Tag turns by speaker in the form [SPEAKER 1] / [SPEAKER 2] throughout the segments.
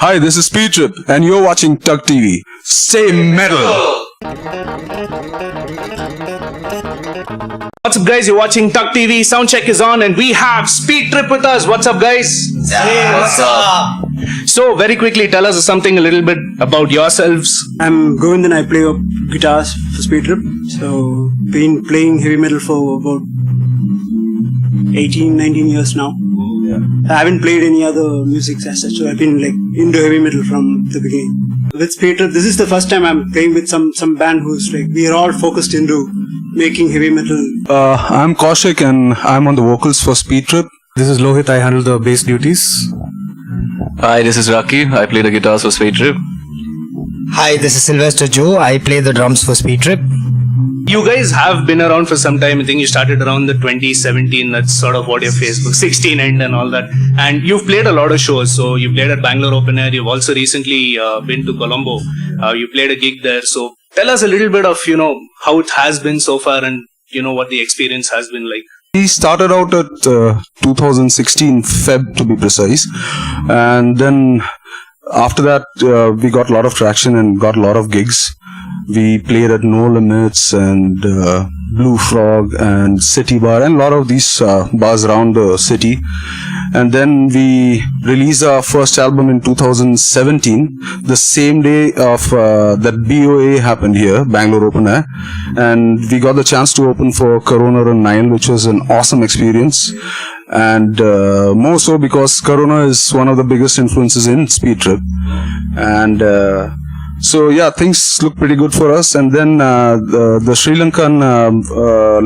[SPEAKER 1] Hi, this is Speedtrip, and you're watching TUGGtv. Stay metal!
[SPEAKER 2] What's up, guys? You're watching TUGGtv. Soundcheck is on, and we have Speedtrip with us. What's up, guys?
[SPEAKER 3] Hey, what's up?
[SPEAKER 2] So, very quickly, tell us something a little bit about yourselves.
[SPEAKER 4] I'm Govindan. I play guitars for Speedtrip. So, been playing heavy metal for about 18, 19 years now. I haven't played any other music as such, so I've been into heavy metal from the beginning. With Speedtrip, this is the first time I'm playing with some band who's we are all focused into making heavy metal.
[SPEAKER 1] I'm Kaushik, and I'm on the vocals for Speedtrip.
[SPEAKER 5] This is Lohith. I handle the bass duties.
[SPEAKER 6] Hi, this is Rakeeb. I play the guitars for Speedtrip.
[SPEAKER 3] Hi, this is Sylvester Joe. I play the drums for Speedtrip.
[SPEAKER 2] You guys have been around for some time. I think you started around the 2017. That's sort of what your Facebook 16 and all that. And you've played a lot of shows. So you played at Bangalore Open Air. You've also recently been to Colombo. You played a gig there. So tell us a little bit of how it has been so far, and what the experience has been like.
[SPEAKER 1] We started out at 2016 Feb to be precise, and then after that we got a lot of traction and got a lot of gigs. We played at No Limits and Blue Frog and City Bar and a lot of these bars around the city. And then we released our first album in 2017, the same day of that BOA happened here, Bangalore Open Air. And we got the chance to open for Corona and Nile, which was an awesome experience. And more so because Corona is one of the biggest influences in Speedtrip. And so yeah, things look pretty good for us. And then the Sri Lankan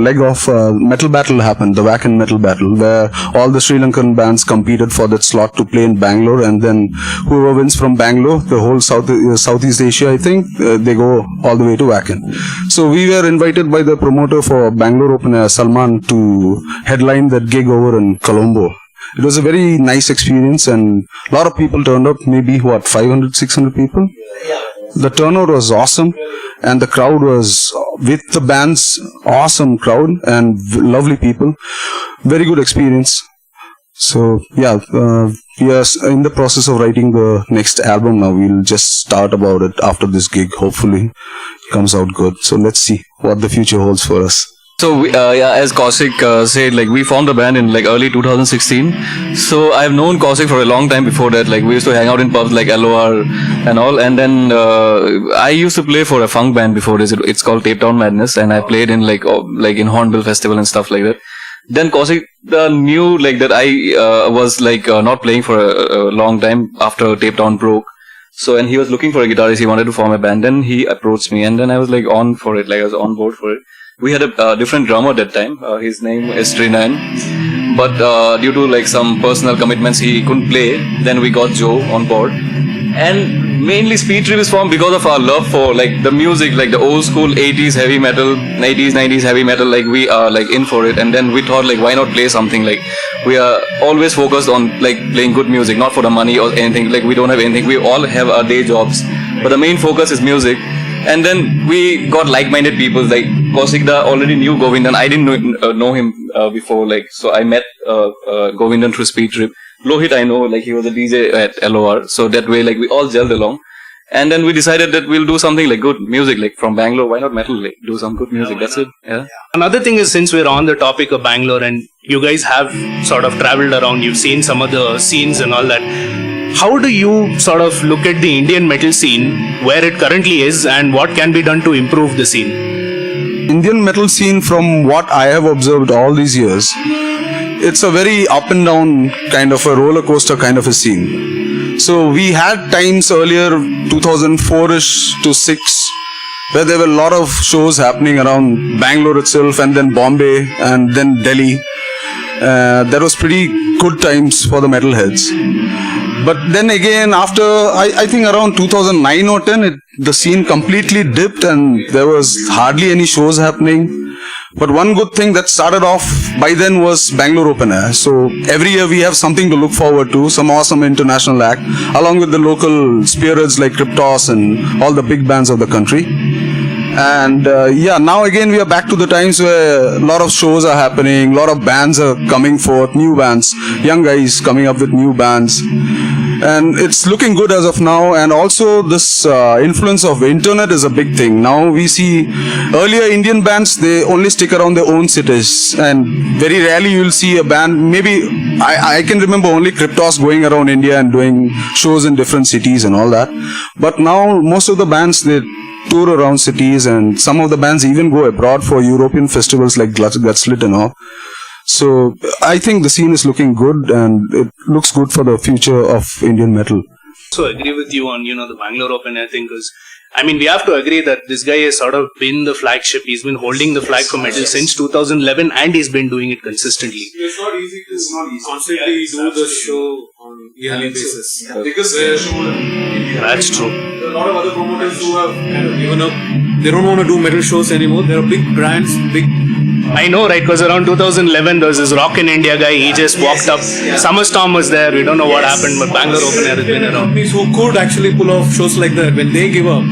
[SPEAKER 1] leg of metal battle happened, the Wacken metal battle, where all the Sri Lankan bands competed for that slot to play in Bangalore, and then whoever wins from Bangalore, the whole Southeast Asia, I think, they go all the way to Wacken. So we were invited by the promoter for Bangalore Open Air, Salman, to headline that gig over in Colombo. It was a very nice experience, and a lot of people turned up, maybe 500, 600 people? The turnout was awesome, and the crowd was, with the band's awesome crowd and lovely people. Very good experience. So yeah, we are in the process of writing the next album now. We'll just start about it after this gig. Hopefully it comes out good. So let's see what the future holds for us.
[SPEAKER 6] So as Kaushik said, we formed the band in early 2016. So I've known Kaushik for a long time before that. We used to hang out in pubs like LOR and all. And then I used to play for a funk band before this. It's called Tape Down Madness, and I played in in Hornbill Festival and stuff like that. Then Kaushik knew that I was not playing for a long time after Tape Down broke. So, and he was looking for a guitarist. He wanted to form a band. Then he approached me, and then I was on for it. I was on board for it. We had a different drummer that time. His name is Trinan. But due to some personal commitments, he couldn't play. Then we got Joe on board. And mainly Speedtrip is formed because of our love for the music, the old school 80s heavy metal, 80s, 90s heavy metal. We are in for it. And then we thought why not play something we are always focused on playing good music, not for the money or anything. We don't have anything. We all have our day jobs. But the main focus is music. And then we got like-minded people. Kaushik already knew Govindan. I didn't know him before. So I met Govindan through Speedtrip. Lohith, I know, he was a DJ at LOR. So that way, we all gelled along. And then we decided that we'll do something good music, from Bangalore. Why not metal? Do some good music. That's it. Yeah.
[SPEAKER 2] Another thing is, since we're on the topic of Bangalore, and you guys have sort of traveled around, you've seen some of the scenes and all that. How do you sort of look at the Indian metal scene, where it currently is, and what can be done to improve the scene?
[SPEAKER 1] Indian metal scene, from what I have observed all these years, it's a very up and down kind of a roller coaster kind of a scene. So we had times earlier, 2004ish to 6, where there were a lot of shows happening around Bangalore itself, and then Bombay, and then Delhi. That was pretty good times for the metalheads. But then again, after I think around 2009 or 10, the scene completely dipped, and there was hardly any shows happening. But one good thing that started off by then was Bangalore Open Air. So every year we have something to look forward to, some awesome international act, along with the local spearheads like Cryptos and all the big bands of the country. And now again we are back to the times where a lot of shows are happening, a lot of bands are coming forth, new bands, young guys coming up with new bands. and it's looking good as of now. And also this influence of internet is a big thing. Now we see earlier Indian bands, they only stick around their own cities, and very rarely you'll see a band. Maybe I can remember only Cryptos going around India and doing shows in different cities and all that. But now most of the bands, they tour around cities, and some of the bands even go abroad for European festivals like Gutslit and all. So I think the scene is looking good, and it looks good for the future of Indian metal.
[SPEAKER 2] So agree with you on, the Bangalore Open Air thing, because we have to agree that this guy has sort of been the flagship. He's been holding the flag for metal since 2011, and he's been doing it consistently.
[SPEAKER 5] It's not easy to constantly do the show on yearly basis.
[SPEAKER 1] Because
[SPEAKER 2] That's true.
[SPEAKER 5] There are a lot of other promoters who have kind of given up. They don't want to do metal shows anymore. There are big brands, big.
[SPEAKER 2] I know, right? Because around 2011, there was this Rock in India guy. He just walked up. Summerstorm was there. We don't know what happened, but Bangalore Open Air has been around.
[SPEAKER 5] Companies who could actually pull off shows like that, when they give up,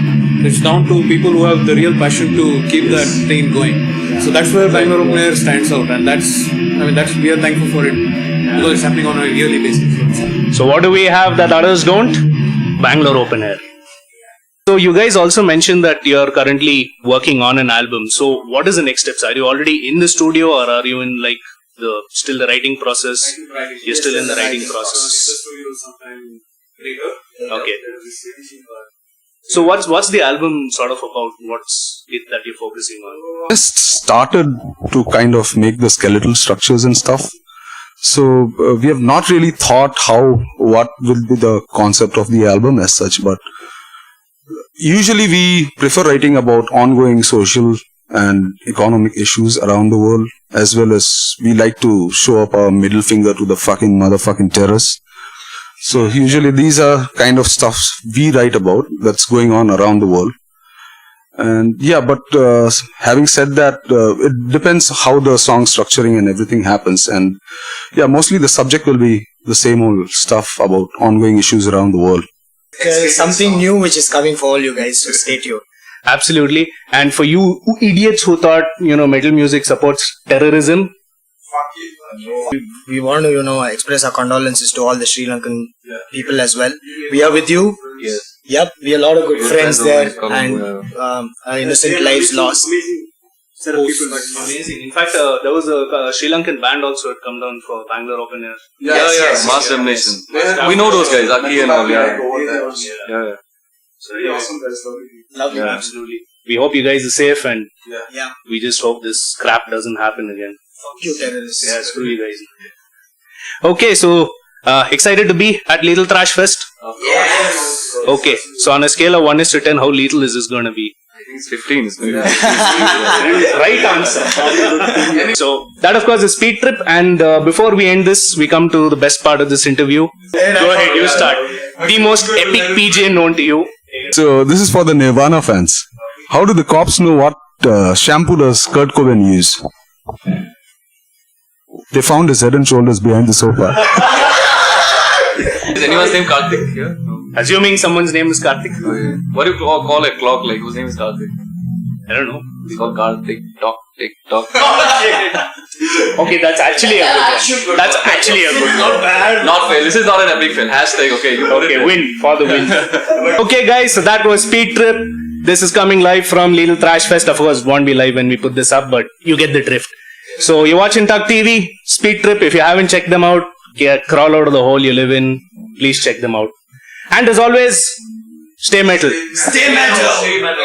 [SPEAKER 5] it's down to people who have the real passion to keep that thing going. So that's where Bangalore Open Air stands out, and that's we are thankful for it because it's happening on a yearly basis.
[SPEAKER 2] So what do we have that others don't? Bangalore Open Air. So you guys also mentioned that you're currently working on an album. So what is the next steps? Are you already in the studio, or are you in still the writing process? You're still in the writing process. Okay. So what's the album sort of about? What's it that you're focusing on?
[SPEAKER 1] Just started to kind of make the skeletal structures and stuff. So we have not really thought what will be the concept of the album as such, but usually we prefer writing about ongoing social and economic issues around the world, as well as we like to show up our middle finger to the fucking motherfucking terrorists. So usually these are kind of stuff we write about that's going on around the world. And yeah, but having said that, it depends how the song structuring and everything happens. And yeah, mostly the subject will be the same old stuff about ongoing issues around the world.
[SPEAKER 3] There's something new which is coming for all you guys, so stay tuned.
[SPEAKER 2] Absolutely. And for you idiots who thought, metal music supports terrorism,
[SPEAKER 3] We want to, express our condolences to all the Sri Lankan people as well. We are with you.
[SPEAKER 6] Yes.
[SPEAKER 3] Yep, we have a lot of good friends there, and our innocent lives lost.
[SPEAKER 2] amazing. In fact, there was a Sri Lankan band also had come down for Bangalore Open Air.
[SPEAKER 6] Yes. Mass Damnation. We know those guys, Aki and all. Yeah.
[SPEAKER 2] So really awesome guys. Lovely. Absolutely. We hope you guys are safe, and we just hope this crap doesn't happen again.
[SPEAKER 3] Fuck you, terrorists.
[SPEAKER 2] Yeah, screw you guys. Okay, so excited to be at Lethal Thrash Fest?
[SPEAKER 3] Yes.
[SPEAKER 2] Okay, so on a scale of 1 to 10, how lethal is this going to be?
[SPEAKER 6] I think it's 15. It's maybe.
[SPEAKER 2] Right answer. So that of course is Speedtrip, and before we end this, we come to the best part of this interview. Go ahead, you start. The most epic PJ known to you.
[SPEAKER 1] So this is for the Nirvana fans. How do the cops know what shampoo does Kurt Cobain use? They found his head and shoulders behind the sofa.
[SPEAKER 6] Is anyone's name Karthik here?
[SPEAKER 2] Assuming someone's name is Karthik.
[SPEAKER 6] Okay. What do you call a clock like whose name is Karthik?
[SPEAKER 2] I don't know.
[SPEAKER 6] It's called Karthik. Tick tock.
[SPEAKER 2] Okay, that's actually a good one. That's actually a good one.
[SPEAKER 6] Not bad. Not fail. This is not an epic fail. Hashtag. Okay, you put it there.
[SPEAKER 2] Win for the win. Okay, guys. So that was Speedtrip. This is coming live from Lethal Thrash Fest. Of course, won't be live when we put this up, but you get the drift. So you're watching TUGGtv, Speedtrip. If you haven't checked them out, crawl out of the hole you live in. Please check them out. And as always, stay metal.
[SPEAKER 3] Stay metal.
[SPEAKER 6] Stay metal.